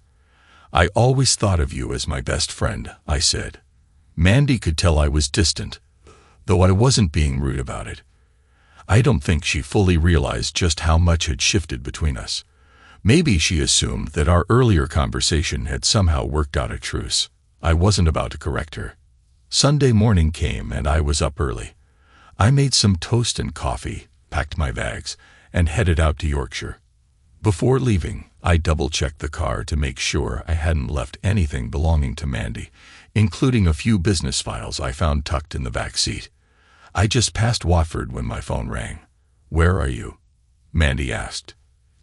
I always thought of you as my best friend, I said. Mandy could tell I was distant, though I wasn't being rude about it. I don't think she fully realized just how much had shifted between us. Maybe she assumed that our earlier conversation had somehow worked out a truce. I wasn't about to correct her. Sunday morning came and I was up early. I made some toast and coffee, packed my bags, and headed out to Yorkshire. Before leaving, I double-checked the car to make sure I hadn't left anything belonging to Mandy, including a few business files I found tucked in the back seat. I just passed Watford when my phone rang. "Where are you?" Mandy asked.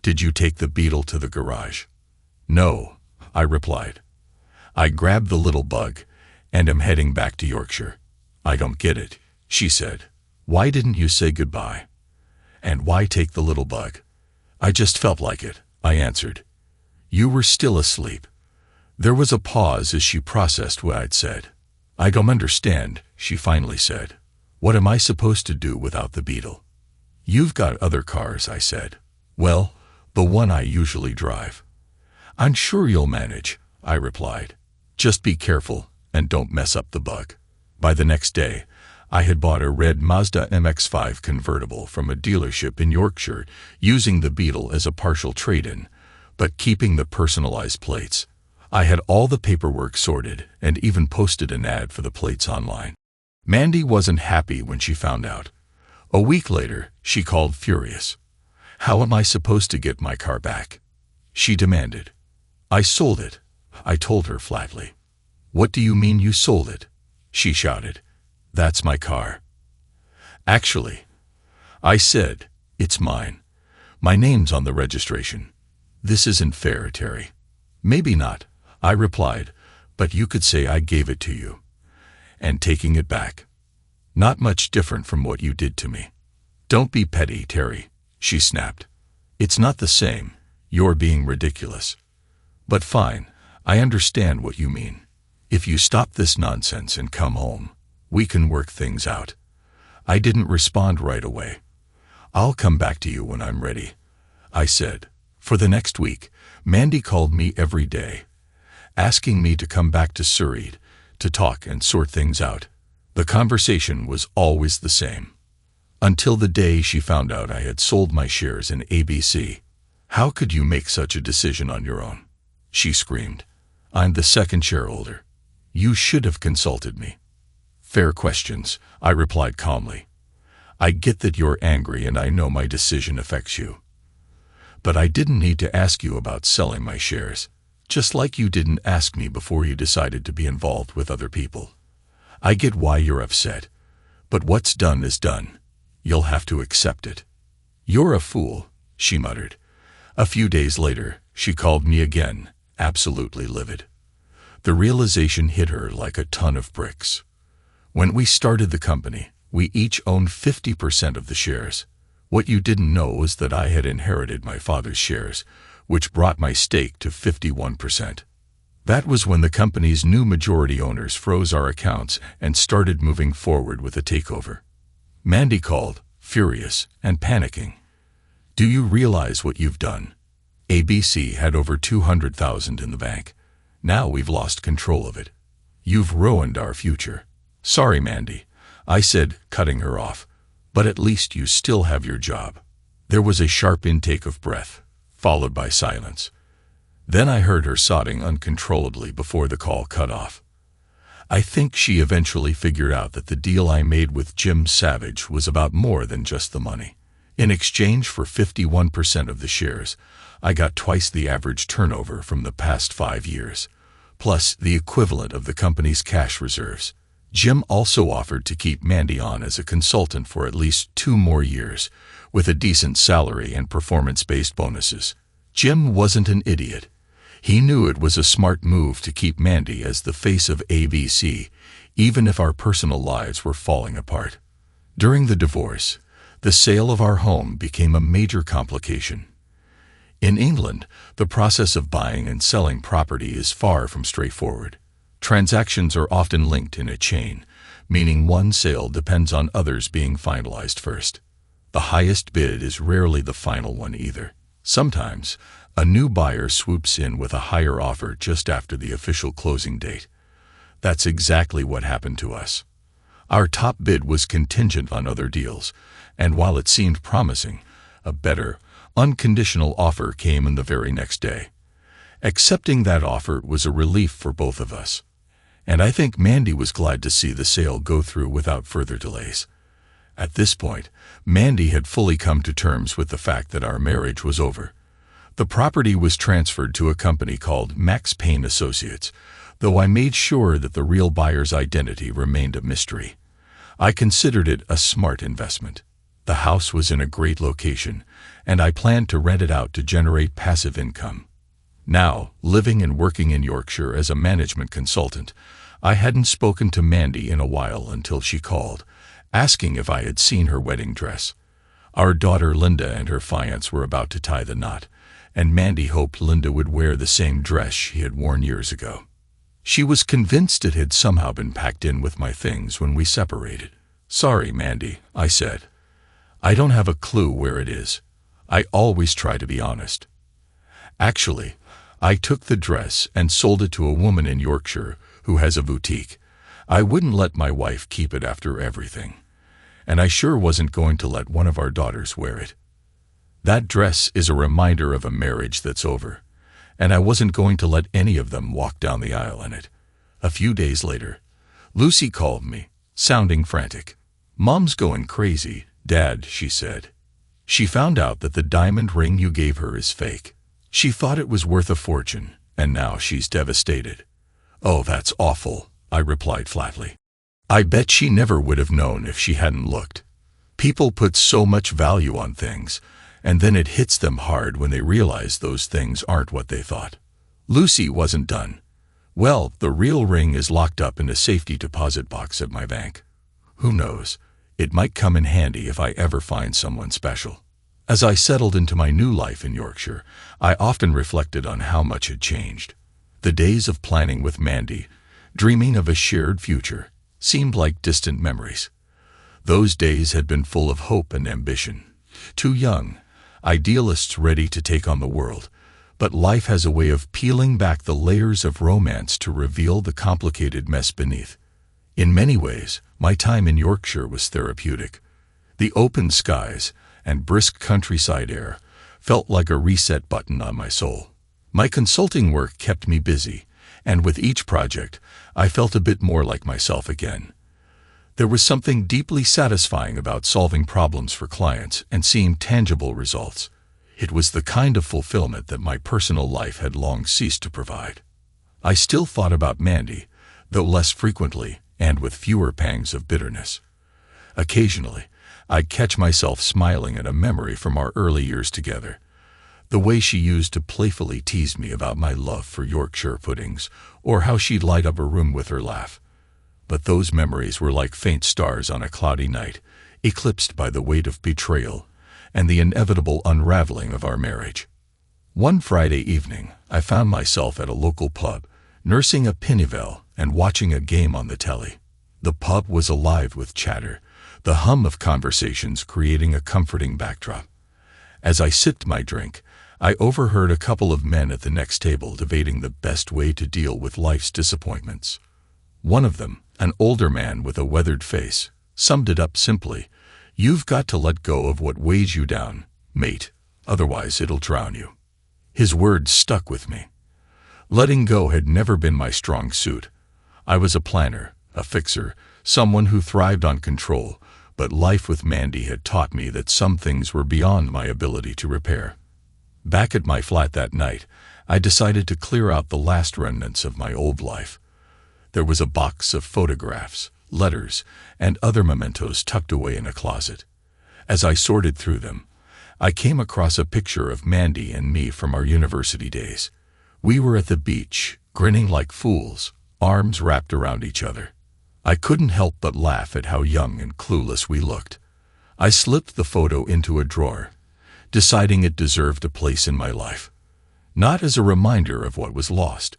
"Did you take the Beetle to the garage?" "No," I replied. "I grabbed the little bug and am heading back to Yorkshire." "I don't get it," she said. "Why didn't you say goodbye? And why take the little bug?" "I just felt like it," I answered. "You were still asleep." There was a pause as she processed what I'd said. "I don't understand," she finally said. "What am I supposed to do without the Beetle?" "You've got other cars," I said. "Well, the one I usually drive." "I'm sure you'll manage," I replied. "Just be careful and don't mess up the bug." By the next day, I had bought a red Mazda MX-5 convertible from a dealership in Yorkshire, using the Beetle as a partial trade-in, but keeping the personalized plates. I had all the paperwork sorted and even posted an ad for the plates online. Mandy wasn't happy when she found out. A week later, she called furious. "How am I supposed to get my car back?" she demanded. "I sold it," I told her flatly. "What do you mean you sold it?" she shouted. "That's my car." "Actually," I said, "it's mine. My name's on the registration." "This isn't fair, Terry." "Maybe not," I replied, "but you could say I gave it to you. And taking it back. Not much different from what you did to me." "Don't be petty, Terry," she snapped. "It's not the same. You're being ridiculous." "But fine, I understand what you mean. If you stop this nonsense and come home, we can work things out." I didn't respond right away. "I'll come back to you when I'm ready," I said. For the next week, Mandy called me every day, asking me to come back to Surrey to talk and sort things out. The conversation was always the same. Until the day she found out I had sold my shares in ABC. "How could you make such a decision on your own?" she screamed. "I'm the second shareholder. You should have consulted me." "Fair questions," I replied calmly. "I get that you're angry and I know my decision affects you. But I didn't need to ask you about selling my shares, just like you didn't ask me before you decided to be involved with other people. I get why you're upset, but what's done is done. You'll have to accept it." "You're a fool," she muttered. A few days later, she called me again, absolutely livid. The realization hit her like a ton of bricks. When we started the company, we each owned 50% of the shares. What you didn't know was that I had inherited my father's shares, which brought my stake to 51%. That was when the company's new majority owners froze our accounts and started moving forward with a takeover. Mandy called, furious and panicking. "Do you realize what you've done? ABC had over 200,000 in the bank. Now we've lost control of it. You've ruined our future." "Sorry, Mandy," I said, cutting her off, "but at least you still have your job." There was a sharp intake of breath, followed by silence. Then I heard her sobbing uncontrollably before the call cut off. I think she eventually figured out that the deal I made with Jim Savage was about more than just the money. In exchange for 51% of the shares, I got twice the average turnover from the past 5 years. plus the equivalent of the company's cash reserves. Jim also offered to keep Mandy on as a consultant for at least 2 more years, with a decent salary and performance-based bonuses. Jim wasn't an idiot. He knew it was a smart move to keep Mandy as the face of ABC, even if our personal lives were falling apart. During the divorce, the sale of our home became a major complication. In England, the process of buying and selling property is far from straightforward. Transactions are often linked in a chain, meaning one sale depends on others being finalized first. The highest bid is rarely the final one either. Sometimes, a new buyer swoops in with a higher offer just after the official closing date. That's exactly what happened to us. Our top bid was contingent on other deals, and while it seemed promising, a better, unconditional offer came in the very next day. Accepting that offer was a relief for both of us, and I think Mandy was glad to see the sale go through without further delays. At this point, Mandy had fully come to terms with the fact that our marriage was over. The property was transferred to a company called Max Payne Associates, though I made sure that the real buyer's identity remained a mystery. I considered it a smart investment. The house was in a great location, and I planned to rent it out to generate passive income. Now, living and working in Yorkshire as a management consultant, I hadn't spoken to Mandy in a while until she called, asking if I had seen her wedding dress. Our daughter Linda and her fiancé were about to tie the knot, and Mandy hoped Linda would wear the same dress she had worn years ago. She was convinced it had somehow been packed in with my things when we separated. "Sorry, Mandy," I said. "I don't have a clue where it is. I always try to be honest." Actually, I took the dress and sold it to a woman in Yorkshire who has a boutique. I wouldn't let my wife keep it after everything, and I sure wasn't going to let one of our daughters wear it. That dress is a reminder of a marriage that's over, and I wasn't going to let any of them walk down the aisle in it. A few days later, Lucy called me, sounding frantic. "Mom's going crazy, Dad," she said. "She found out that the diamond ring you gave her is fake. She thought it was worth a fortune, and now she's devastated." "Oh, that's awful," I replied flatly. "I bet she never would have known if she hadn't looked." People put so much value on things, and then it hits them hard when they realize those things aren't what they thought. Lucy wasn't done. "Well, the real ring is locked up in a safety deposit box at my bank. Who knows? It might come in handy if I ever find someone special." As I settled into my new life in Yorkshire, I often reflected on how much had changed. The days of planning with Mandy, dreaming of a shared future, seemed like distant memories. Those days had been full of hope and ambition. Too young, idealists ready to take on the world, but life has a way of peeling back the layers of romance to reveal the complicated mess beneath. In many ways, my time in Yorkshire was therapeutic. The open skies and brisk countryside air felt like a reset button on my soul. My consulting work kept me busy, and with each project, I felt a bit more like myself again. There was something deeply satisfying about solving problems for clients and seeing tangible results. It was the kind of fulfillment that my personal life had long ceased to provide. I still thought about Mandy, though less frequently and with fewer pangs of bitterness. Occasionally, I'd catch myself smiling at a memory from our early years together. The way she used to playfully tease me about my love for Yorkshire puddings, or how she'd light up a room with her laugh. But those memories were like faint stars on a cloudy night, eclipsed by the weight of betrayal and the inevitable unraveling of our marriage. One Friday evening, I found myself at a local pub, nursing a Pinnevel and watching a game on the telly. The pub was alive with chatter, the hum of conversations creating a comforting backdrop. As I sipped my drink, I overheard a couple of men at the next table debating the best way to deal with life's disappointments. One of them, an older man with a weathered face, summed it up simply: "You've got to let go of what weighs you down, mate, otherwise it'll drown you." His words stuck with me. Letting go had never been my strong suit. I was a planner, a fixer, someone who thrived on control, but life with Mandy had taught me that some things were beyond my ability to repair. Back at my flat that night, I decided to clear out the last remnants of my old life. There was a box of photographs, letters, and other mementos tucked away in a closet. As I sorted through them, I came across a picture of Mandy and me from our university days. We were at the beach, grinning like fools, arms wrapped around each other. I couldn't help but laugh at how young and clueless we looked. I slipped the photo into a drawer, deciding it deserved a place in my life. Not as a reminder of what was lost,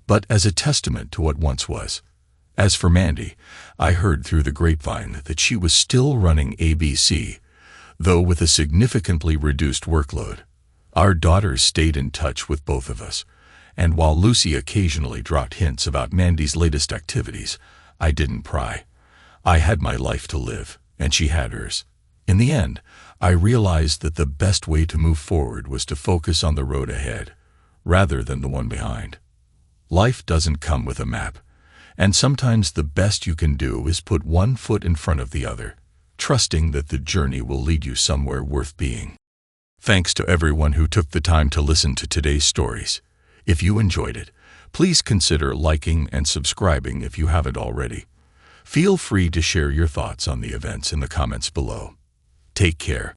but as a testament to what once was. As for Mandy, I heard through the grapevine that she was still running ABC, though with a significantly reduced workload. Our daughters stayed in touch with both of us, and while Lucy occasionally dropped hints about Mandy's latest activities, I didn't pry. I had my life to live, and she had hers. In the end, I realized that the best way to move forward was to focus on the road ahead, rather than the one behind. Life doesn't come with a map, and sometimes the best you can do is put one foot in front of the other, trusting that the journey will lead you somewhere worth being. Thanks to everyone who took the time to listen to today's stories. If you enjoyed it, please consider liking and subscribing if you haven't already. Feel free to share your thoughts on the events in the comments below. Take care.